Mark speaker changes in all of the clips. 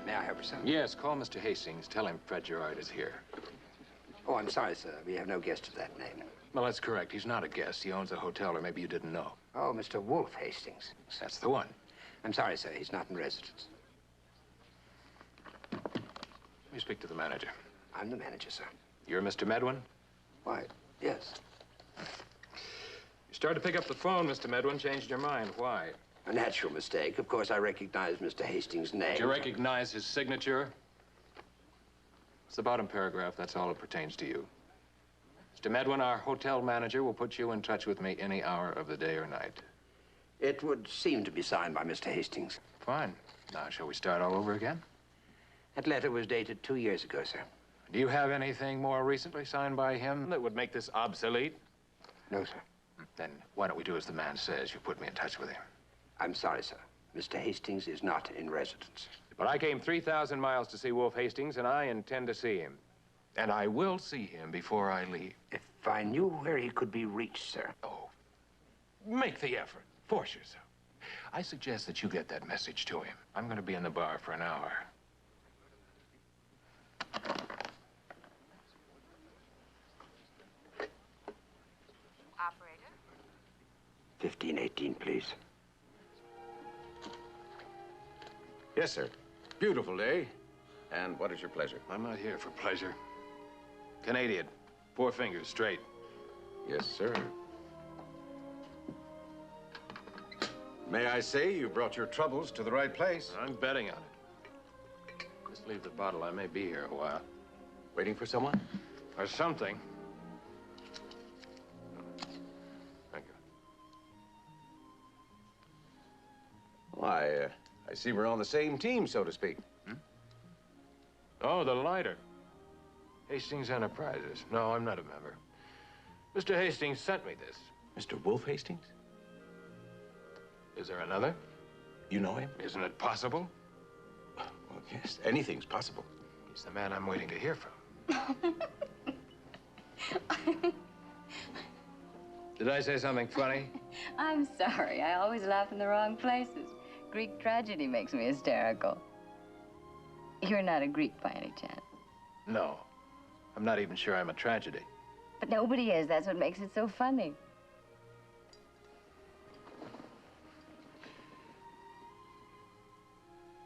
Speaker 1: May I help you, sir?
Speaker 2: Yes, call Mr. Hastings. Tell him Fred Gerard is here.
Speaker 1: Oh, I'm sorry, sir. We have no guest of that name.
Speaker 2: Well, that's correct. He's not a guest. He owns a hotel, or maybe you didn't know.
Speaker 1: Oh, Mr. Wolf Hastings.
Speaker 2: That's the one.
Speaker 1: I'm sorry, sir. He's not in residence.
Speaker 2: Let me speak to the manager.
Speaker 1: I'm the manager, sir.
Speaker 2: You're Mr. Medwin?
Speaker 1: Why, yes.
Speaker 2: You started to pick up the phone, Mr. Medwin. Changed your mind. Why?
Speaker 1: A natural mistake. Of course, I recognize Mr. Hastings' name.
Speaker 2: Did you recognize his signature? It's the bottom paragraph. That's all that pertains to you. Mr. Medwin, our hotel manager will put you in touch with me any hour of the day or night.
Speaker 1: It would seem to be signed by Mr. Hastings.
Speaker 2: Fine. Now, shall we start all over again?
Speaker 1: That letter was dated 2 years ago, sir.
Speaker 2: Do you have anything more recently signed by him that would make this obsolete?
Speaker 1: No, sir.
Speaker 2: Then why don't we do as the man says? You put me in touch with him.
Speaker 1: I'm sorry, sir. Mr. Hastings is not in residence.
Speaker 2: But I came 3,000 miles to see Wolf Hastings, and I intend to see him. And I will see him before I leave.
Speaker 1: If I knew where he could be reached, sir.
Speaker 2: Oh, make the effort. Force yourself. I suggest that you get that message to him. I'm going to be in the bar for an hour.
Speaker 3: Operator?
Speaker 1: 1518, please.
Speaker 4: Yes, sir. Beautiful day. And what is your pleasure?
Speaker 2: I'm not here for pleasure. Canadian. 4 fingers straight.
Speaker 4: Yes, sir. May I say you brought your troubles to the right place?
Speaker 2: I'm betting on it. Just leave the bottle. I may be here a while.
Speaker 4: Waiting for someone?
Speaker 2: Or something. Thank you.
Speaker 4: Why, I see we're on the same team, so to speak.
Speaker 2: Oh, the lighter. Hastings Enterprises. No, I'm not a member. Mr. Hastings sent me this.
Speaker 4: Mr. Wolf Hastings?
Speaker 2: Is there another?
Speaker 4: You know him?
Speaker 2: Isn't it possible?
Speaker 4: Well, yes, anything's possible.
Speaker 2: He's the man I'm waiting to hear from. Did I say something funny?
Speaker 3: I'm sorry. I always laugh in the wrong places. Greek tragedy makes me hysterical. You're not a Greek by any chance.
Speaker 2: No. I'm not even sure I'm a tragedy.
Speaker 3: But nobody is. That's what makes it so funny.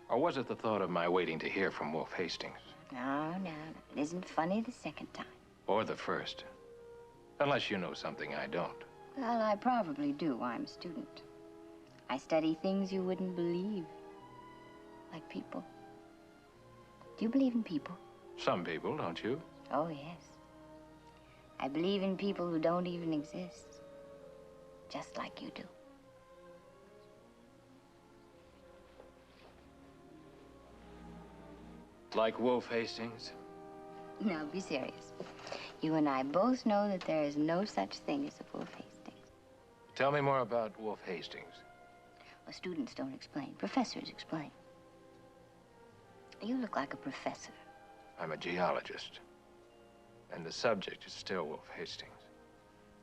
Speaker 2: Or was it the thought of my waiting to hear from Wolf Hastings?
Speaker 3: No. It isn't funny the second time.
Speaker 2: Or the first. Unless you know something I don't.
Speaker 3: Well, I probably do. I'm a student. I study things you wouldn't believe. Like people. Do you believe in people?
Speaker 2: Some people, don't you?
Speaker 3: Oh, yes. I believe in people who don't even exist. Just like you do.
Speaker 2: Like Wolf Hastings?
Speaker 3: Now, be serious. You and I both know that there is no such thing as a Wolf Hastings.
Speaker 2: Tell me more about Wolf Hastings.
Speaker 3: Well, students don't explain. Professors explain. You look like a professor.
Speaker 2: I'm a geologist. And the subject is still Wolf Hastings.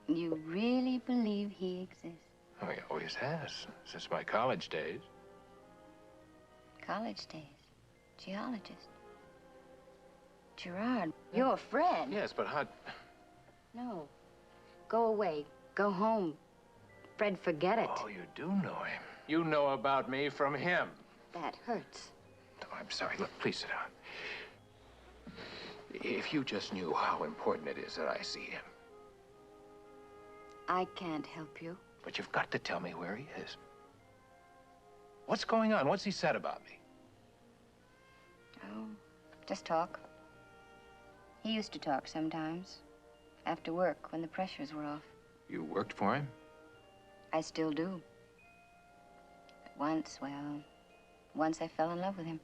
Speaker 3: You really believe he exists?
Speaker 2: Oh, he always has, since my college days.
Speaker 3: College days. Geologist. Gerard, you're a friend.
Speaker 2: Yes, but how...
Speaker 3: No. Go away. Go home. Fred, forget it.
Speaker 2: Oh, you do know him. You know about me from him.
Speaker 3: That hurts.
Speaker 2: Oh, I'm sorry. Look, please sit down. If you just knew how important it is that I see him.
Speaker 3: I can't help you.
Speaker 2: But you've got to tell me where he is. What's going on? What's he said about me?
Speaker 3: Oh, just talk. He used to talk sometimes. After work, when the pressures were off.
Speaker 2: You worked for him?
Speaker 3: I still do. But once I fell in love with him.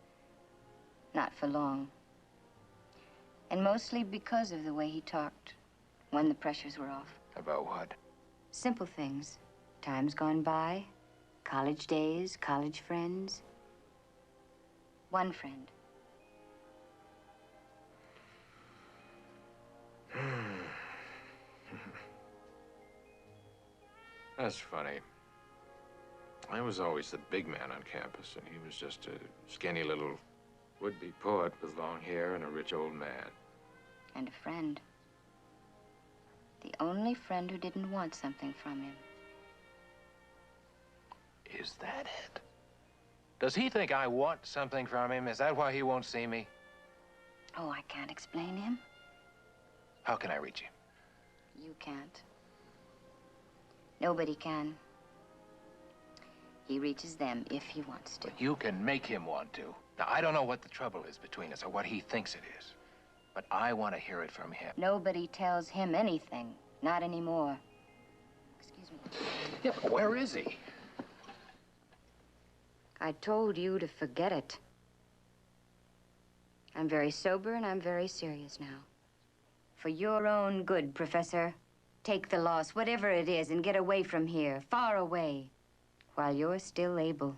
Speaker 3: Not for long. And mostly because of the way he talked when the pressures were off.
Speaker 2: About what?
Speaker 3: Simple things. Times gone by, college days, college friends. One friend.
Speaker 2: That's funny. I was always the big man on campus, and he was just a skinny little Would-be poet with long hair and a rich old man.
Speaker 3: And a friend. The only friend who didn't want something from him.
Speaker 2: Is that it? Does he think I want something from him? Is that why he won't see me?
Speaker 3: Oh, I can't explain him.
Speaker 2: How can I reach him?
Speaker 3: You can't. Nobody can. He reaches them if he wants to.
Speaker 2: But you can make him want to. Now, I don't know what the trouble is between us or what he thinks it is, but I want to hear it from him.
Speaker 3: Nobody tells him anything. Not anymore. Excuse me.
Speaker 2: Yeah, but where is he?
Speaker 3: I told you to forget it. I'm very sober and I'm very serious now. For your own good, Professor, take the loss, whatever it is, and get away from here, far away, while you're still able.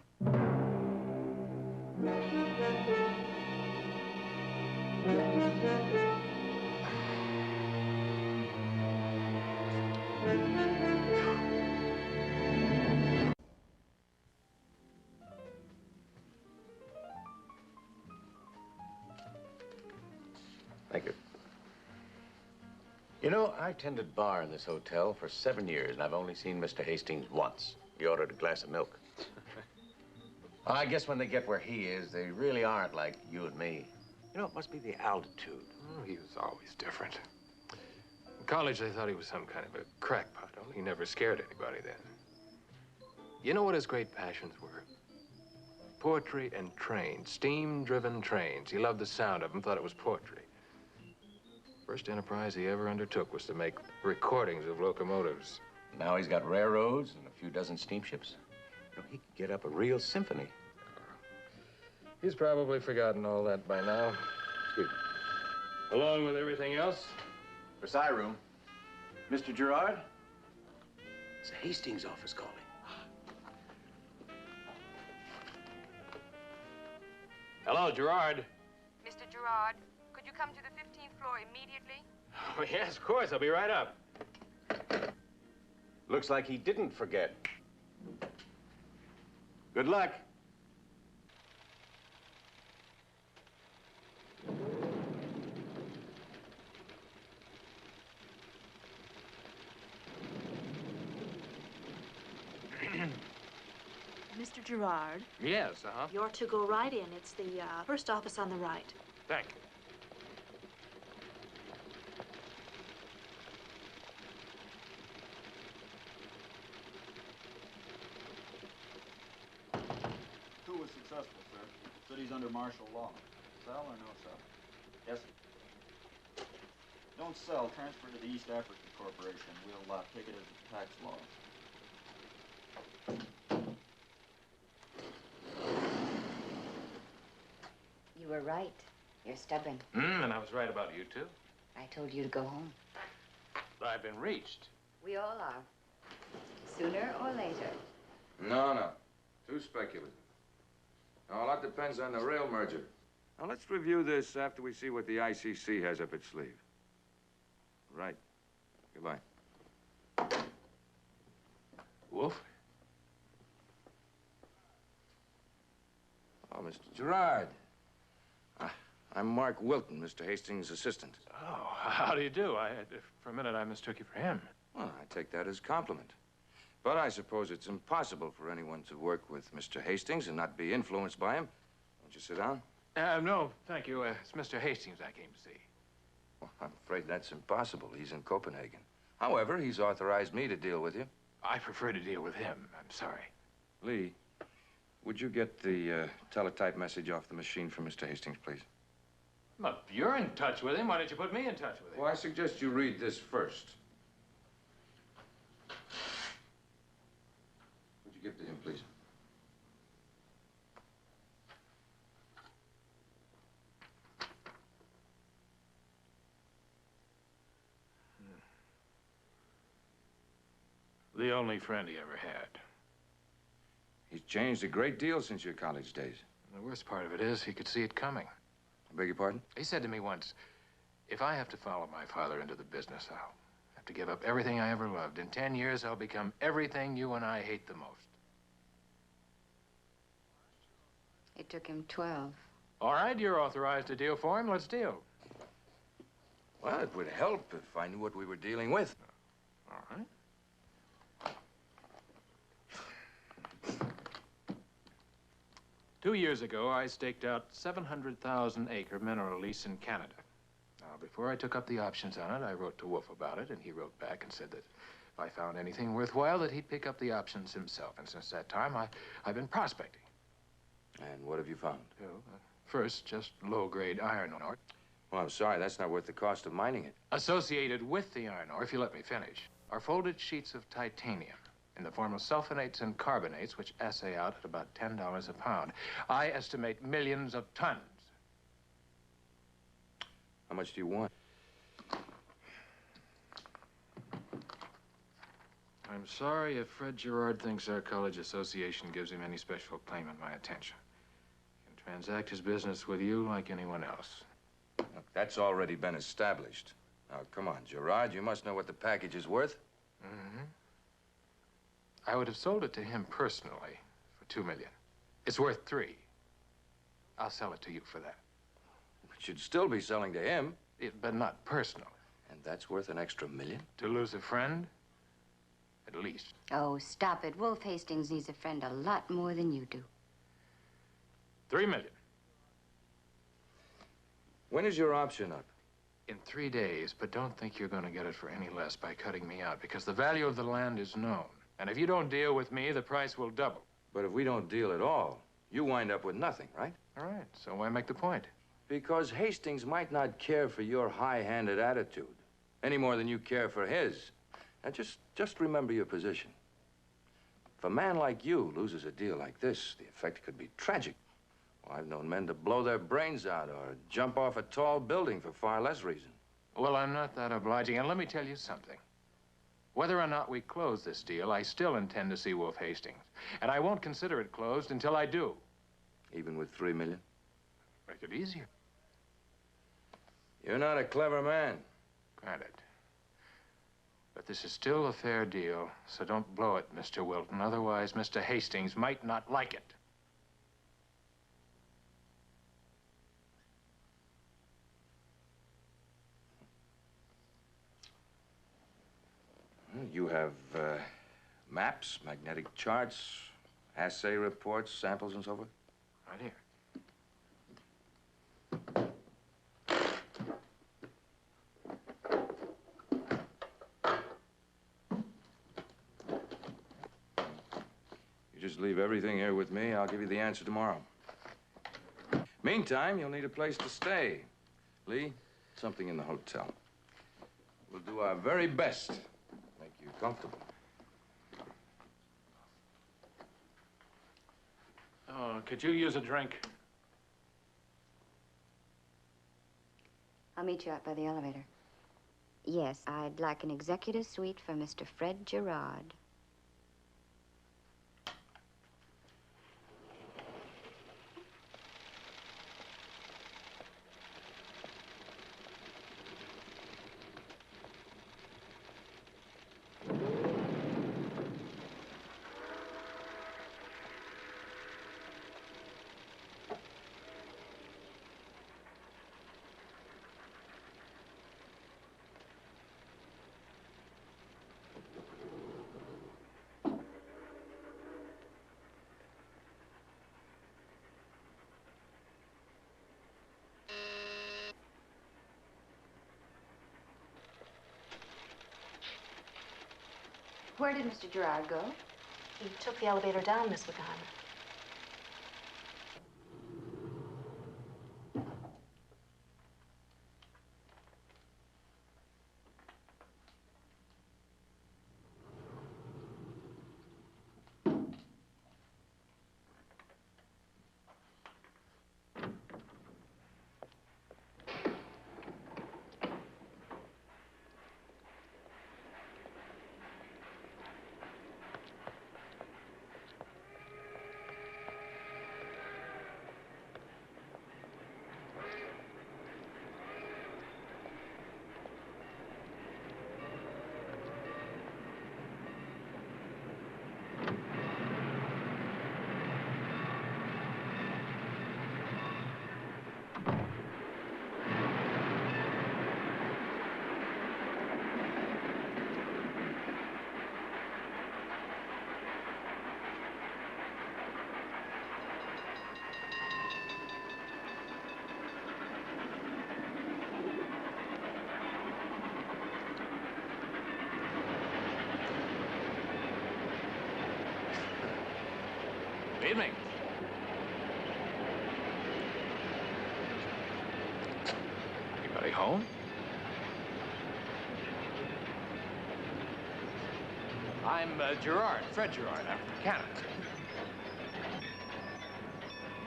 Speaker 4: Thank you. You know, I tended bar in this hotel for 7 years, and I've only seen Mr. Hastings once. He ordered a glass of milk. I guess when they get where he is, they really aren't like you and me. You know, it must be the altitude.
Speaker 2: Oh, he was always different. In college, they thought he was some kind of a crackpot, only he never scared anybody then. You know what his great passions were? Poetry and trains, steam-driven trains. He loved the sound of them, thought it was poetry. First enterprise he ever undertook was to make recordings of locomotives.
Speaker 4: Now he's got railroads and a few dozen steamships. You know, he could get up a real symphony.
Speaker 2: He's probably forgotten all that by now.
Speaker 4: Excuse me.
Speaker 2: Along with everything else.
Speaker 4: Versailles room. Mr. Gerard? It's the Hastings office calling.
Speaker 2: Hello, Gerard.
Speaker 5: Mr. Gerard, could you come to the 15th floor immediately?
Speaker 2: Oh, yes, of course. I'll be right up.
Speaker 4: Looks like he didn't forget. Good luck.
Speaker 6: Mr. Gerard,
Speaker 2: Yes,
Speaker 6: you're to go right in. It's the first office on the right.
Speaker 2: Thank you.
Speaker 7: Coup was successful, sir. City's under martial law. Sell or no sell? Yes, sir. Don't sell. Transfer to the East African Corporation. We'll take it as a tax loss.
Speaker 3: You were right. You're stubborn.
Speaker 2: And I was right about you, too.
Speaker 3: I told you to go home.
Speaker 2: I've been reached.
Speaker 3: We all are. Sooner or later.
Speaker 8: No. Too speculative. Now, a lot depends on the rail merger. Now, let's review this after we see what the ICC has up its sleeve. Right. Goodbye.
Speaker 2: Wolf?
Speaker 8: Oh, Mr. Gerard. I'm Mark Wilton, Mr. Hastings' assistant.
Speaker 2: Oh, how do you do? For a minute, I mistook you for him.
Speaker 8: Well, I take that as a compliment. But I suppose it's impossible for anyone to work with Mr. Hastings and not be influenced by him. Won't you sit down?
Speaker 2: No, thank you. It's Mr. Hastings I came to see.
Speaker 8: Well, I'm afraid that's impossible. He's in Copenhagen. However, he's authorized me to deal with you.
Speaker 2: I prefer to deal with him. I'm sorry.
Speaker 8: Lee, would you get the teletype message off the machine for Mr. Hastings, please?
Speaker 2: Well, if you're in touch with him, why don't you put me in touch with him?
Speaker 8: Well, I suggest you read this first. Would you give it to him, please?
Speaker 2: The only friend he ever had.
Speaker 8: He's changed a great deal since your college days.
Speaker 2: The worst part of it is he could see it coming.
Speaker 8: I beg your pardon?
Speaker 2: He said to me once, if I have to follow my father into the business, I'll have to give up everything I ever loved. In 10 years, I'll become everything you and I hate the most.
Speaker 3: It took him 12.
Speaker 2: All right, you're authorized to deal for him. Let's deal.
Speaker 8: Well, it would help if I knew what we were dealing with.
Speaker 2: All right. 2 years ago, I staked out 700,000-acre mineral lease in Canada. Now, before I took up the options on it, I wrote to Wolf about it, and he wrote back and said that if I found anything worthwhile, that he'd pick up the options himself. And since that time, I've been prospecting.
Speaker 8: And what have you found?
Speaker 2: First, just low-grade iron ore.
Speaker 8: Well, I'm sorry, that's not worth the cost of mining it.
Speaker 2: Associated with the iron ore, if you let me finish, are folded sheets of titanium in the form of sulfonates and carbonates, which assay out at about $10 a pound. I estimate millions of tons.
Speaker 8: How much do you want?
Speaker 2: I'm sorry if Fred Gerard thinks our college association gives him any special claim on my attention. He can transact his business with you like anyone else.
Speaker 8: Look, that's already been established. Now, come on, Gerard, you must know what the package is worth.
Speaker 2: Mm-hmm. I would have sold it to him personally for $2 million. It's worth $3 million. I'll sell it to you for that.
Speaker 8: It should still be selling to him.
Speaker 2: But not personally.
Speaker 8: And that's worth an extra $1 million?
Speaker 2: To lose a friend? At least.
Speaker 3: Oh, stop it. Wolf Hastings needs a friend a lot more than you do.
Speaker 2: $3 million.
Speaker 8: When is your option up?
Speaker 2: In 3 days, but don't think you're going to get it for any less by cutting me out, because the value of the land is known. And if you don't deal with me, the price will double.
Speaker 8: But if we don't deal at all, you wind up with nothing, right?
Speaker 2: All right, so why make the point?
Speaker 8: Because Hastings might not care for your high-handed attitude any more than you care for his. Now, just remember your position. If a man like you loses a deal like this, the effect could be tragic. Well, I've known men to blow their brains out or jump off a tall building for far less reason.
Speaker 2: Well, I'm not that obliging, and let me tell you something. Whether or not we close this deal, I still intend to see Wolf Hastings. And I won't consider it closed until I do.
Speaker 8: Even with $3 million?
Speaker 2: Make it easier.
Speaker 8: You're not a clever man.
Speaker 2: Granted. But this is still a fair deal, so don't blow it, Mr. Wilton. Otherwise, Mr. Hastings might not like it.
Speaker 8: You have maps, magnetic charts, assay reports, samples, and so forth?
Speaker 2: Right here.
Speaker 8: You just leave everything here with me. I'll give you the answer tomorrow. Meantime, you'll need a place to stay. Lee, something in the hotel. We'll do our very best to make you comfortable.
Speaker 2: Oh, could you use a drink?
Speaker 3: I'll meet you out by the elevator. Yes, I'd like an executive suite for Mr. Fred Gerard. Where did Mr. Gerard go?
Speaker 6: He took the elevator down, Miss McGon.
Speaker 2: Good evening. Anybody home? I'm Gerard, Fred Gerard. I'm from Canada.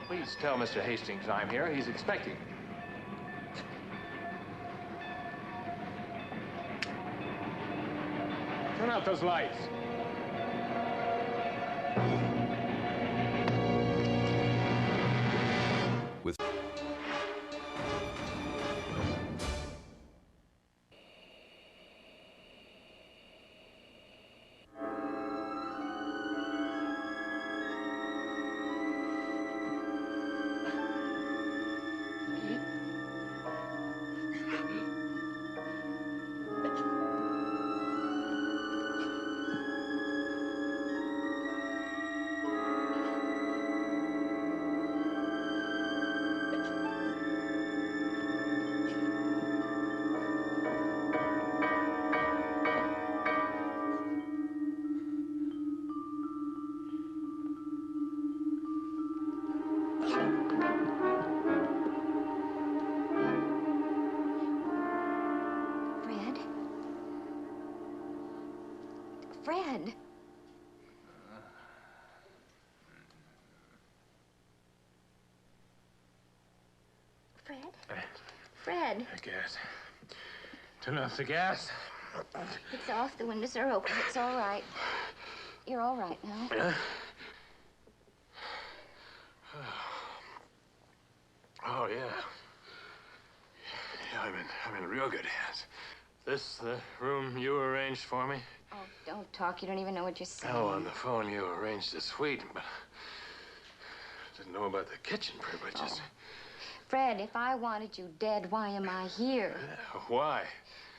Speaker 2: Please tell Mr. Hastings I'm here. He's expecting me. Turn out those lights.
Speaker 9: With
Speaker 3: Fred. Fred? Fred.
Speaker 2: The gas. Turn off the gas.
Speaker 3: It's off. The windows are open. It's all right. You're all right now.
Speaker 2: Yeah? Oh, yeah. Yeah, I'm in real good hands. This the room you arranged for me?
Speaker 3: Oh, don't talk. You don't even know what you're saying.
Speaker 2: Oh, on the phone you arranged the suite, but didn't know about the kitchen privileges.
Speaker 3: Oh. Fred, if I wanted you dead, why am I here?
Speaker 2: Why?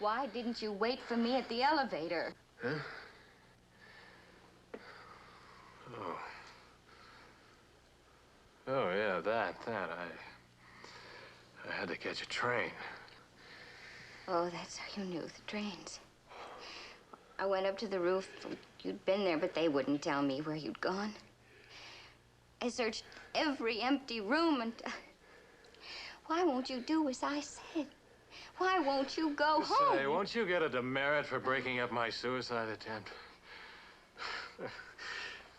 Speaker 3: Why didn't you wait for me at the elevator?
Speaker 2: Huh? Oh. Oh, yeah, that. I had to catch a train.
Speaker 3: Oh, that's how you knew the trains. I went up to the roof. You'd been there, but they wouldn't tell me where you'd gone. I searched every empty room and... Why won't you do as I said? Why won't you go home?
Speaker 2: Say, won't you get a demerit for breaking up my suicide attempt?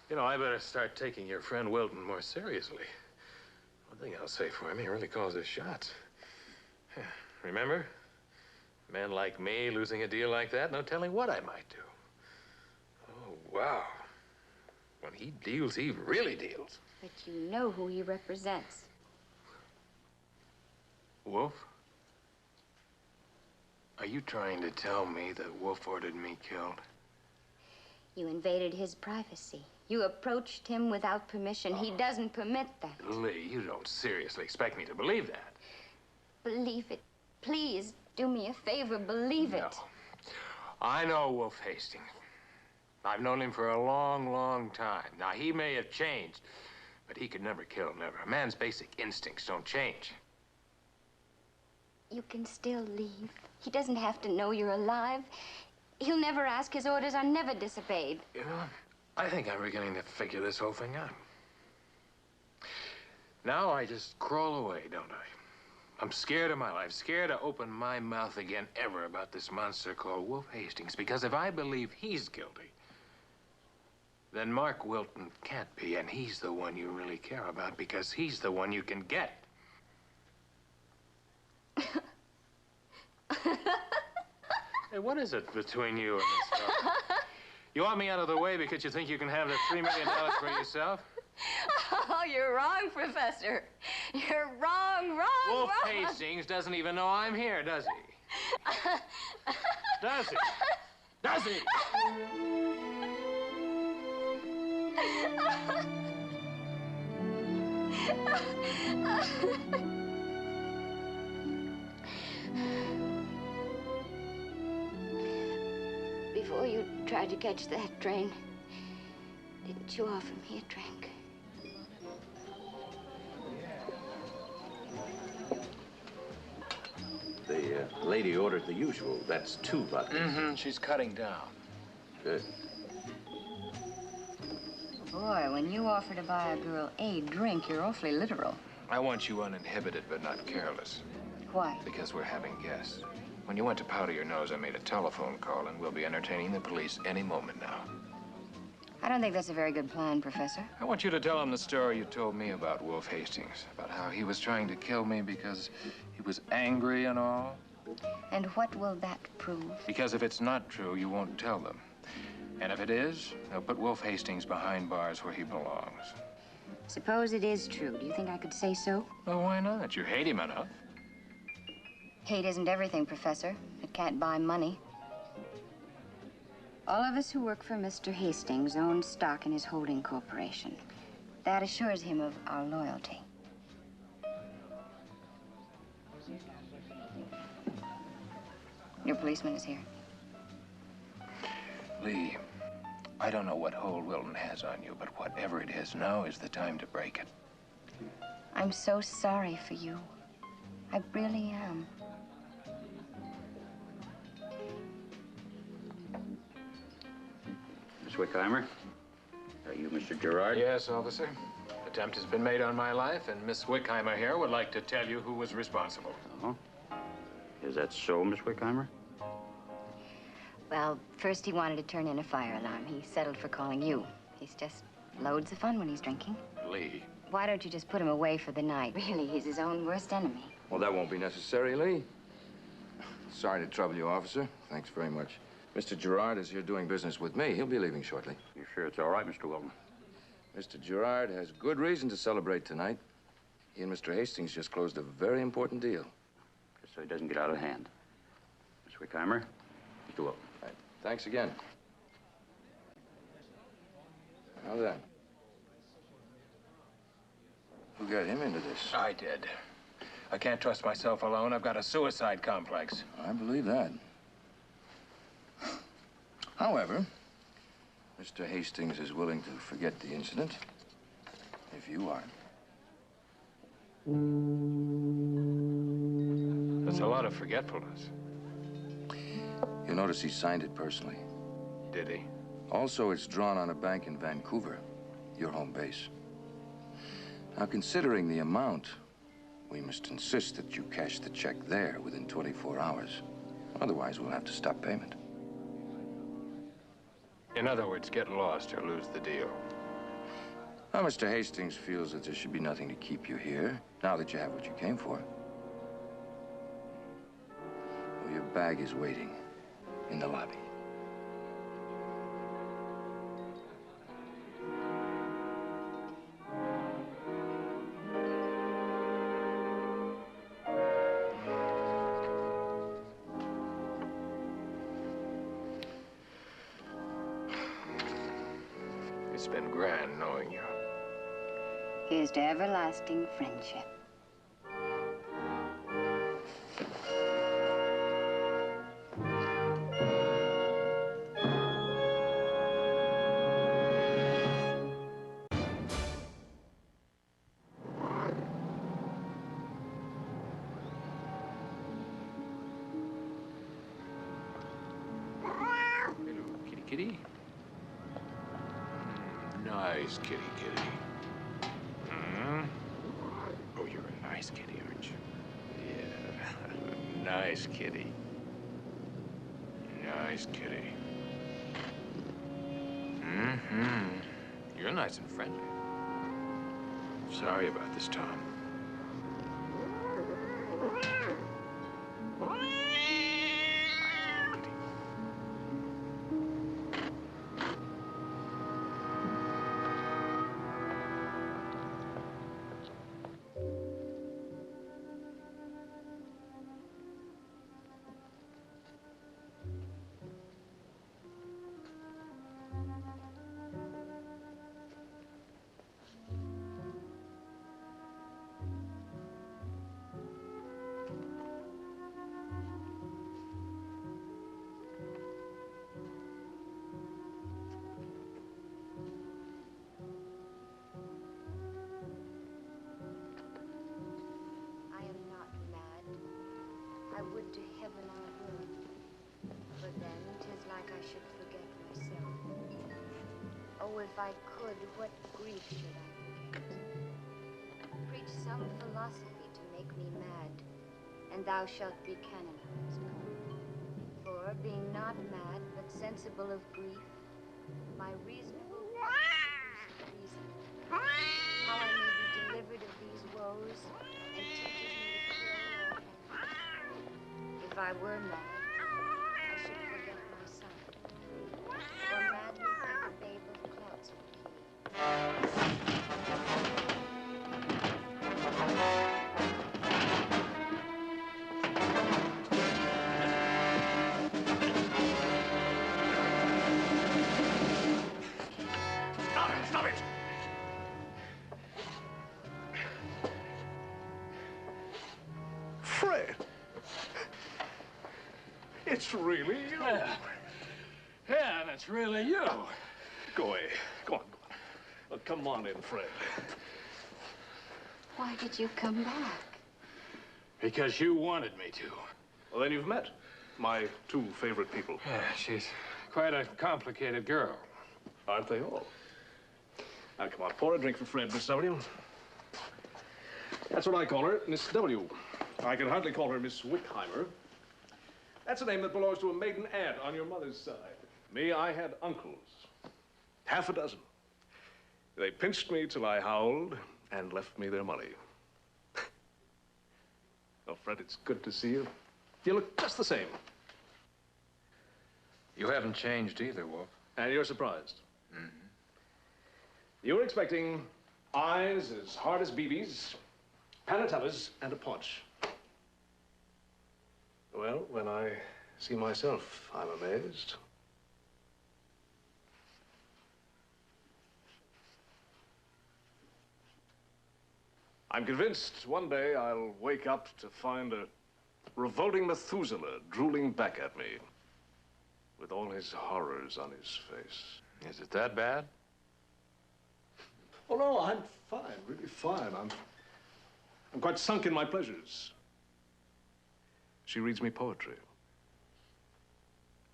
Speaker 2: You know, I better start taking your friend Wilton more seriously. One thing I'll say for him, he really calls his shots. Remember? A man like me losing a deal like that, no telling what I might do. Oh, wow. When he deals, he really deals.
Speaker 3: But you know who he represents.
Speaker 2: Wolf? Are you trying to tell me that Wolf ordered me killed?
Speaker 3: You invaded his privacy. You approached him without permission. He doesn't permit that.
Speaker 2: Lee, you don't seriously expect me to believe that.
Speaker 3: Believe it. Please, do me a favor. Believe it.
Speaker 2: No. I know Wolf Hastings. I've known him for a long, long time. Now, he may have changed, but he could never kill, never. A man's basic instincts don't change.
Speaker 3: You can still leave. He doesn't have to know you're alive. He'll never ask. His orders are never disobeyed.
Speaker 2: You know, I think I'm beginning to figure this whole thing out. Now I just crawl away, don't I? I'm scared of my life, scared to open my mouth again ever about this monster called Wolf Hastings, because if I believe he's guilty, then Mark Wilton can't be, and he's the one you really care about because he's the one you can get. Hey, what is it between you and this fellow? You want me out of the way because you think you can have the $3 million for yourself?
Speaker 3: Oh, you're wrong, Professor. You're wrong,
Speaker 2: Wolf
Speaker 3: wrong.
Speaker 2: Hastings doesn't even know I'm here, does he? Does he? Does he?
Speaker 3: Before you tried to catch that train, didn't you offer me a drink?
Speaker 4: The lady ordered the usual. That's 2 vodkas.
Speaker 2: Mm-hmm. She's cutting down.
Speaker 4: Good.
Speaker 3: Boy, when you offer to buy a girl a drink, you're awfully literal.
Speaker 2: I want you uninhibited but not careless.
Speaker 3: Why?
Speaker 2: Because we're having guests. When you went to powder your nose, I made a telephone call, and we'll be entertaining the police any moment now.
Speaker 3: I don't think that's a very good plan, Professor.
Speaker 2: I want you to tell them the story you told me about Wolf Hastings, about how he was trying to kill me because he was angry and all.
Speaker 3: And what will that prove?
Speaker 2: Because if it's not true, you won't tell them. And if it is, they'll put Wolf Hastings behind bars where he belongs.
Speaker 3: Suppose it is true. Do you think I could say so?
Speaker 2: Well, why not? You hate him enough.
Speaker 3: Hate isn't everything, Professor. It can't buy money. All of us who work for Mr. Hastings own stock in his holding corporation. That assures him of our loyalty. Your policeman is here.
Speaker 2: Lee, I don't know what hold Wilton has on you, but whatever it is, now is the time to break it.
Speaker 3: I'm so sorry for you. I really am.
Speaker 9: Miss Wickheimer? Are you Mr. Gerard?
Speaker 2: Yes, officer. Attempt has been made on my life, and Miss Wickheimer here would like to tell you who was responsible.
Speaker 9: Oh? Is that so, Miss Wickheimer?
Speaker 3: Well, first he wanted to turn in a fire alarm. He settled for calling you. He's just loads of fun when he's drinking.
Speaker 2: Lee.
Speaker 3: Why don't you just put him away for the night? Really, he's his own worst enemy.
Speaker 8: Well, that won't be necessary, Lee. Sorry to trouble you, officer. Thanks very much. Mr. Gerard is here doing business with me. He'll be leaving shortly.
Speaker 9: You're sure it's all right, Mr. Wilton?
Speaker 8: Mr. Gerard has good reason to celebrate tonight. He and Mr. Hastings just closed a very important deal.
Speaker 9: Just so he doesn't get out of hand. Miss Wickheimer, Mr. Wilton.
Speaker 8: Right. Thanks again. Now then. Who got him into this?
Speaker 2: I did. I can't trust myself alone. I've got a suicide complex.
Speaker 8: I believe that. However, Mr. Hastings is willing to forget the incident, if you are.
Speaker 2: That's a lot of forgetfulness.
Speaker 8: You'll notice he signed it personally.
Speaker 2: Did he?
Speaker 8: Also, it's drawn on a bank in Vancouver, your home base. Now, considering the amount, we must insist that you cash the check there within 24 hours. Otherwise, we'll have to stop payment.
Speaker 2: In other words, get lost or lose the deal.
Speaker 8: Now, Mr. Hastings feels that there should be nothing to keep you here, now that you have what you came for. Well, your bag is waiting in the lobby.
Speaker 2: It's been grand knowing you.
Speaker 3: Here's to everlasting friendship.
Speaker 2: Hello, kitty kitty. Nice kitty kitty. Oh, you're a nice kitty, aren't you? Yeah. Nice kitty. Nice kitty. You're nice and friendly. Sorry about this, Tom.
Speaker 3: I am not mad. I would to heaven I were. For then 'tis like I should forget myself. Oh, if I could, what grief should I preach some philosophy to make me mad, and thou shalt be canonized. For, being not mad, but sensible of grief, my reasonable reason, how I may be delivered of these woes, and teaches me to kill or hang. If I were mad, I should forget my son, for madness is a babe of clouds for me.
Speaker 10: Stop it! Fred! It's really you.
Speaker 11: Yeah, and it's really you.
Speaker 10: Go away. Go on, go on. Well, come on in, Fred.
Speaker 3: Why did you come back?
Speaker 11: Because you wanted me to.
Speaker 10: Well, then you've met my two favorite people.
Speaker 2: Yeah, she's quite a complicated girl.
Speaker 10: Aren't they all? Now, come on, pour a drink for Fred, Miss W. That's what I call her, Miss W. I can hardly call her Miss Wickheimer. That's a name that belongs to a maiden aunt on your mother's side. Me, I had uncles. Half a dozen. They pinched me till I howled and left me their money. Oh, Fred, it's good to see you. You look just the same.
Speaker 2: You haven't changed either, Wolf.
Speaker 10: And you're surprised. Mm-hmm. You were expecting eyes as hard as BBs, panatellas, and a paunch. Well, when I see myself, I'm amazed. I'm convinced one day I'll wake up to find a revolting Methuselah drooling back at me with all his horrors on his face.
Speaker 2: Is it that bad?
Speaker 10: Oh, no, I'm fine, really fine. I'm quite sunk in my pleasures. She reads me poetry.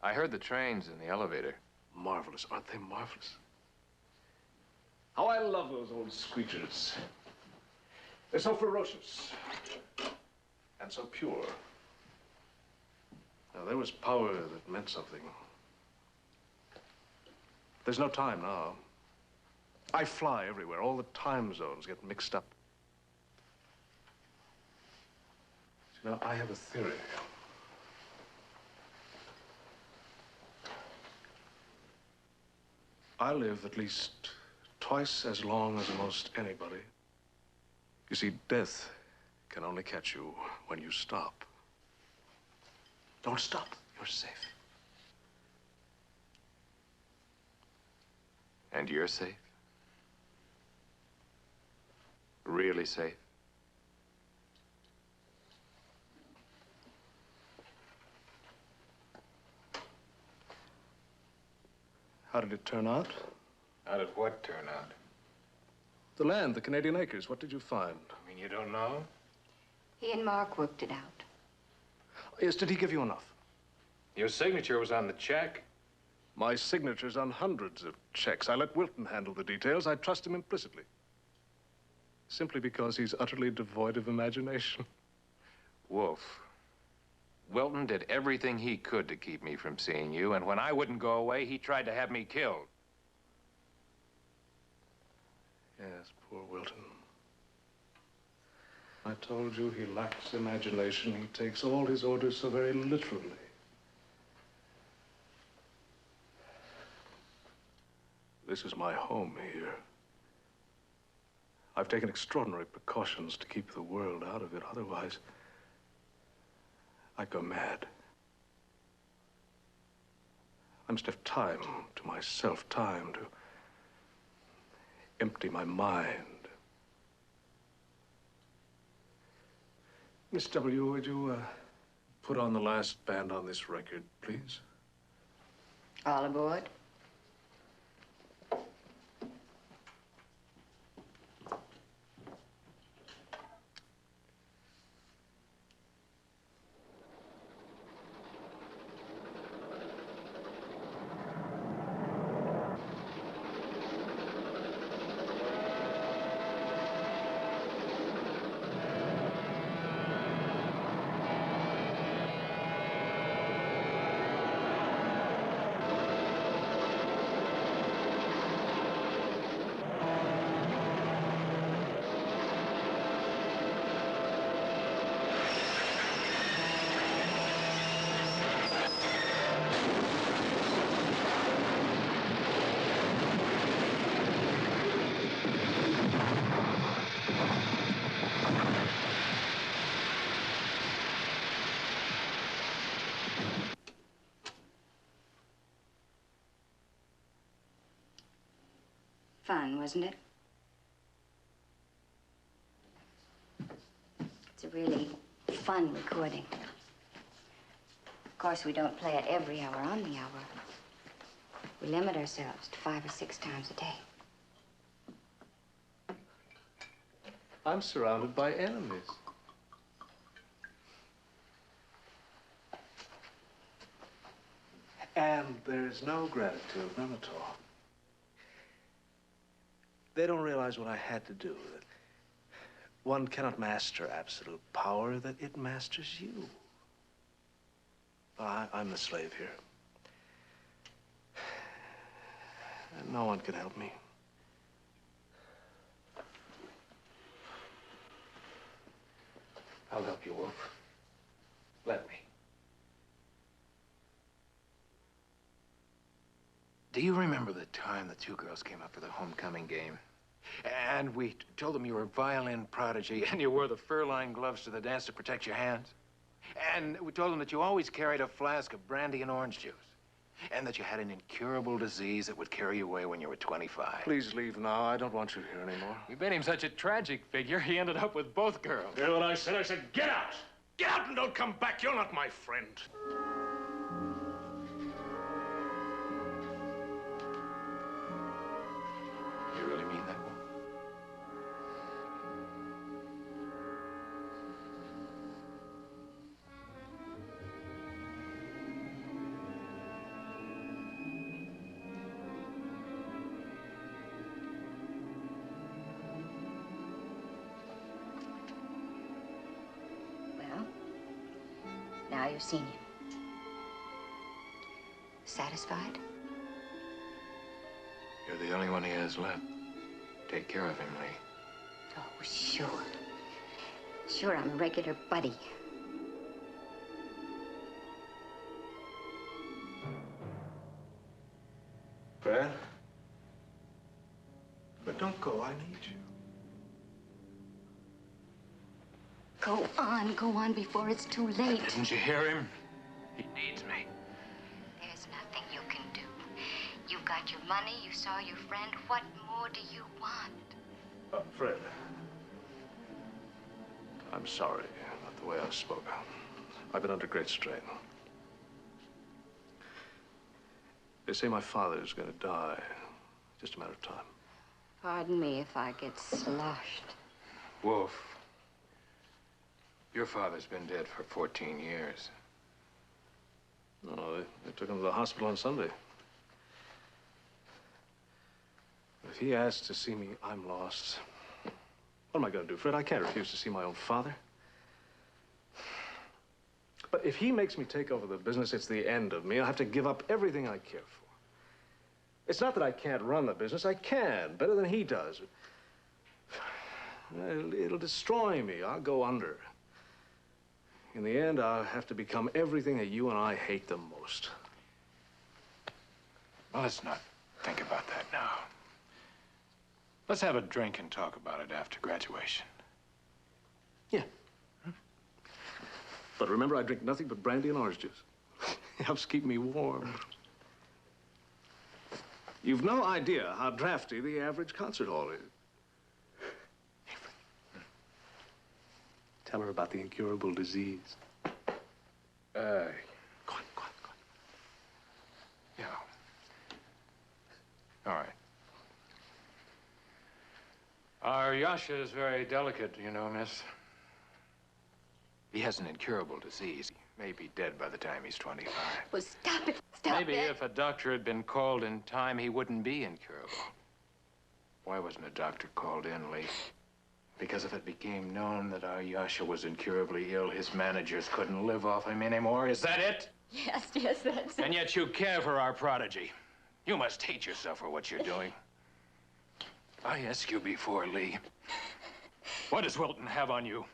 Speaker 2: I heard the trains in the elevator.
Speaker 10: Marvelous, aren't they marvelous? How I love those old screechers. They're so ferocious and so pure. Now, there was power that meant something. There's no time now. I fly everywhere. All the time zones get mixed up. Now, I have a theory. I live at least twice as long as most anybody. You see, death can only catch you when you stop. Don't stop. You're safe.
Speaker 2: And you're safe? Really safe?
Speaker 10: How did it turn out?
Speaker 2: How did what turn out?
Speaker 10: The land, the Canadian acres. What did you find?
Speaker 2: I mean, you don't know?
Speaker 3: He and Mark worked it out.
Speaker 10: Yes, did he give you enough?
Speaker 2: Your signature was on the check.
Speaker 10: My signature's on hundreds of checks. I let Wilton handle the details. I trust him implicitly. Simply because he's utterly devoid of imagination.
Speaker 2: Wolf, Wilton did everything he could to keep me from seeing you, and when I wouldn't go away, he tried to have me killed.
Speaker 10: Yes, poor Wilton. I told you he lacks imagination. He takes all his orders so very literally. This is my home here. I've taken extraordinary precautions to keep the world out of it. Otherwise, I'd go mad. I must have time to myself, time to empty my mind. Miss W., would you put on the last band on this record, please?
Speaker 3: All aboard? fun, wasn't it? It's a really fun recording. Of course, we don't play it every hour on the hour. We limit ourselves to 5 or 6 times a day.
Speaker 10: I'm surrounded by enemies. And there's no gratitude, none at all. They don't realize what I had to do, that one cannot master absolute power, that it masters you. I'm the slave here. And no one can help me.
Speaker 2: I'll help you, Wolf. Let me. Do you remember the time the 2 girls came up for the homecoming game? And we told them you were a violin prodigy and you wore the fur-lined gloves to the dance to protect your hands? And we told them that you always carried a flask of brandy and orange juice. And that you had an incurable disease that would carry you away when you were 25.
Speaker 10: Please leave now. I don't want you here anymore.
Speaker 2: We made him such a tragic figure, he ended up with both girls.
Speaker 10: Hear what I said? I said, get out! Get out and don't come back. You're not my friend.
Speaker 2: You really mean that, Wolf?
Speaker 3: Well, now you've seen him. Satisfied?
Speaker 2: You're the only one he has left. Take care of him, Lee.
Speaker 3: Oh, sure. Sure, I'm a regular buddy.
Speaker 10: Fred? But don't go. I need you.
Speaker 3: Go on before it's too late.
Speaker 2: Didn't you hear him? He needs me.
Speaker 3: There's nothing you can do. You got your money, you saw your friend. What more do you want?
Speaker 10: Fred. I'm sorry about the way I spoke. I've been under great strain. They say my father's gonna die. Just a matter of time.
Speaker 3: Pardon me if I get sloshed.
Speaker 2: Wolf, your father's been dead for 14 years.
Speaker 10: No, they took him to the hospital on Sunday. If he asks to see me, I'm lost. What am I going to do, Fred? I can't refuse to see my own father. But if he makes me take over the business, it's the end of me. I'll have to give up everything I care for. It's not that I can't run the business. I can, better than he does. It'll destroy me. I'll go under. In the end, I'll have to become everything that you and I hate the most.
Speaker 2: Well, let's not think about that now. Let's have a drink and talk about it after graduation.
Speaker 10: Yeah. But remember, I drink nothing but brandy and orange juice. It helps keep me warm. You've no idea how drafty the average concert hall is. Tell her about the incurable disease.
Speaker 2: Go on. Yeah. All right. Our Yasha is very delicate, you know, miss. He has an incurable disease. He may be dead by the time he's 25.
Speaker 3: Well, stop it. Stop
Speaker 2: Maybe
Speaker 3: it.
Speaker 2: if a doctor had been called in time, he wouldn't be incurable. Why wasn't a doctor called in, Lee? Because if it became known that our Yasha was incurably ill, his managers couldn't live off him anymore. Is that it?
Speaker 3: Yes, that's it.
Speaker 2: And yet you care for our prodigy. You must hate yourself for what you're doing. I asked you before, Lee. What does Wilton have on you?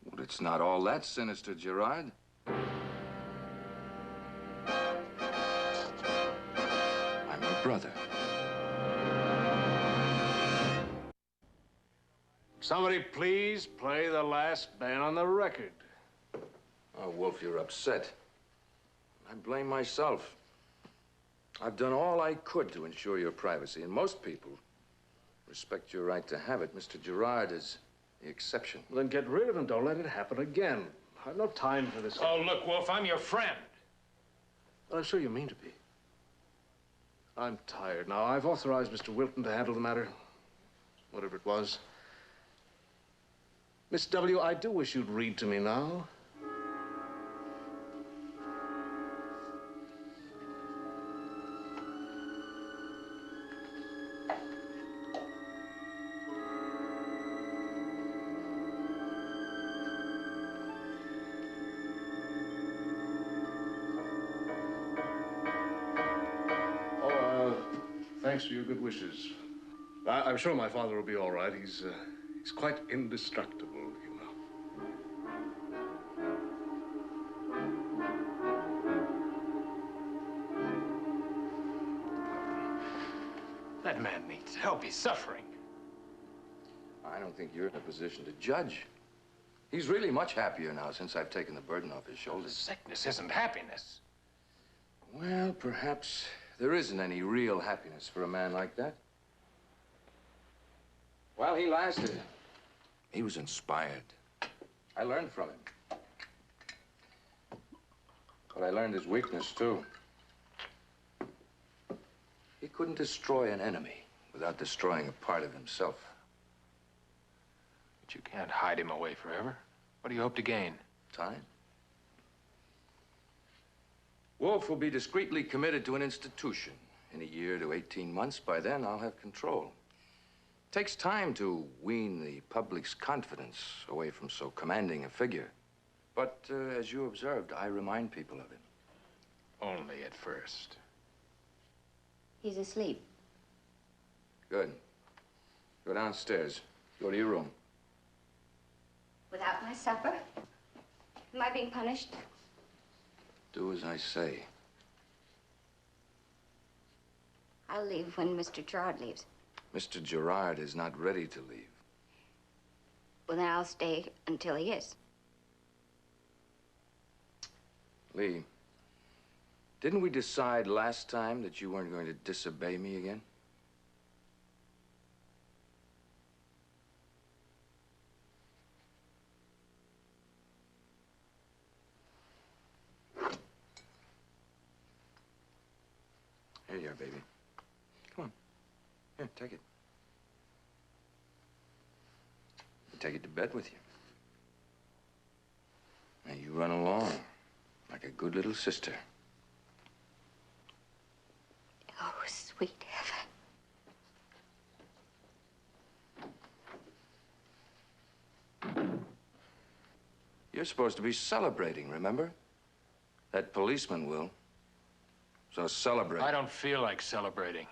Speaker 8: Well, it's not all that sinister, Gerard. I'm your brother.
Speaker 10: Somebody please play the last band on the record.
Speaker 8: Oh, Wolf, you're upset. I blame myself. I've done all I could to ensure your privacy, and most people respect your right to have it. Mr. Gerard is the exception.
Speaker 10: Well, then get rid of him. Don't let it happen again. I've no time for this.
Speaker 2: Oh, look, Wolf, I'm your friend.
Speaker 10: Well, I'm sure you mean to be. I'm tired now. I've authorized Mr. Wilton to handle the matter, whatever it was. Miss W., I do wish you'd read to me now. Thanks for your good wishes. I'm sure my father will be all right. He's quite indestructible, you know.
Speaker 2: That man needs help. He's suffering.
Speaker 8: I don't think you're in a position to judge. He's really much happier now since I've taken the burden off his shoulders.
Speaker 2: Sickness isn't happiness.
Speaker 8: Well, perhaps there isn't any real happiness for a man like that. While he lasted, he was inspired. I learned from him. But I learned his weakness, too. He couldn't destroy an enemy without destroying a part of himself.
Speaker 2: But you can't hide him away forever. What do you hope to gain?
Speaker 8: Time. Wolf will be discreetly committed to an institution in a year to 18 months. By then, I'll have control. It takes time to wean the public's confidence away from so commanding a figure. But as you observed, I remind people of him.
Speaker 2: Only at first.
Speaker 3: He's asleep.
Speaker 8: Good. Go downstairs. Go to your room.
Speaker 3: Without my supper? Am I being punished?
Speaker 8: Do as I say.
Speaker 3: I'll leave when Mr. Gerard leaves.
Speaker 8: Mr. Gerard is not ready to leave.
Speaker 3: Well, then I'll stay until he is.
Speaker 8: Lee, didn't we decide last time that you weren't going to disobey me again? Here you are, baby. Come on. Here, take it. Take it to bed with you. Now you run along like a good little sister.
Speaker 3: Oh, sweet heaven.
Speaker 8: You're supposed to be celebrating, remember? That policeman will. So celebrate.
Speaker 2: I don't feel like celebrating.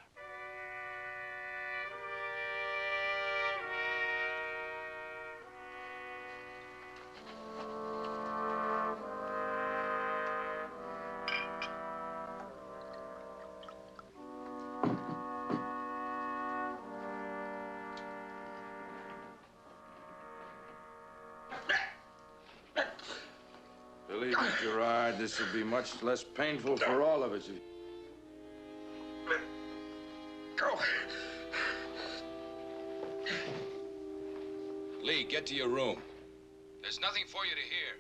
Speaker 8: Believe me, Gerard, this will be much less painful for all of us. Go. Lee, get to your room. There's nothing for you to hear.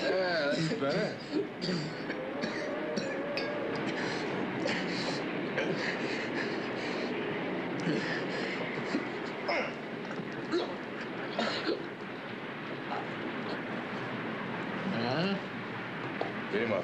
Speaker 8: Yeah, that's better.
Speaker 11: Huh?
Speaker 8: Get him up.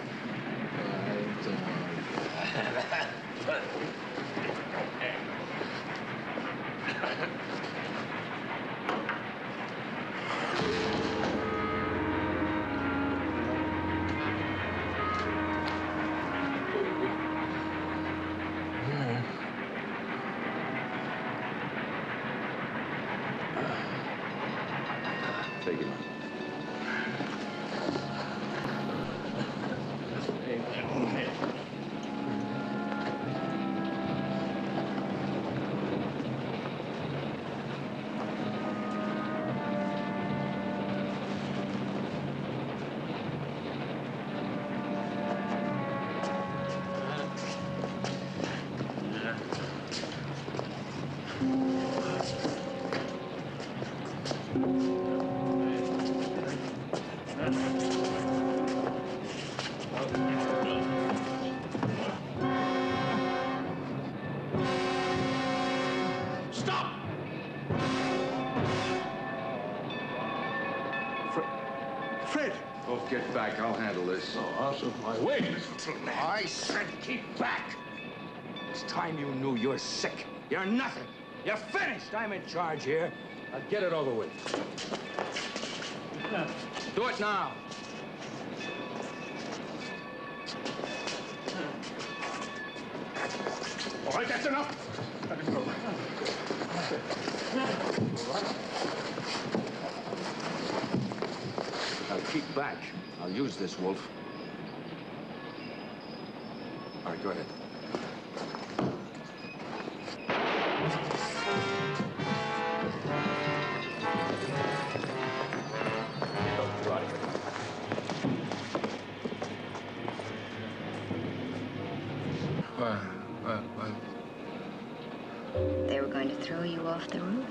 Speaker 10: Fred!
Speaker 8: Both get back. I'll handle this.
Speaker 10: Out of my way, little man.
Speaker 8: I said keep back. It's time you knew you're sick. You're nothing. You're finished. I'm in charge here. Now get it over with. Do it now.
Speaker 10: All right, that's enough. Let him go. All right.
Speaker 8: Now keep back. I'll use this, Wolf. All right, go ahead.
Speaker 3: They were going to throw you off the roof.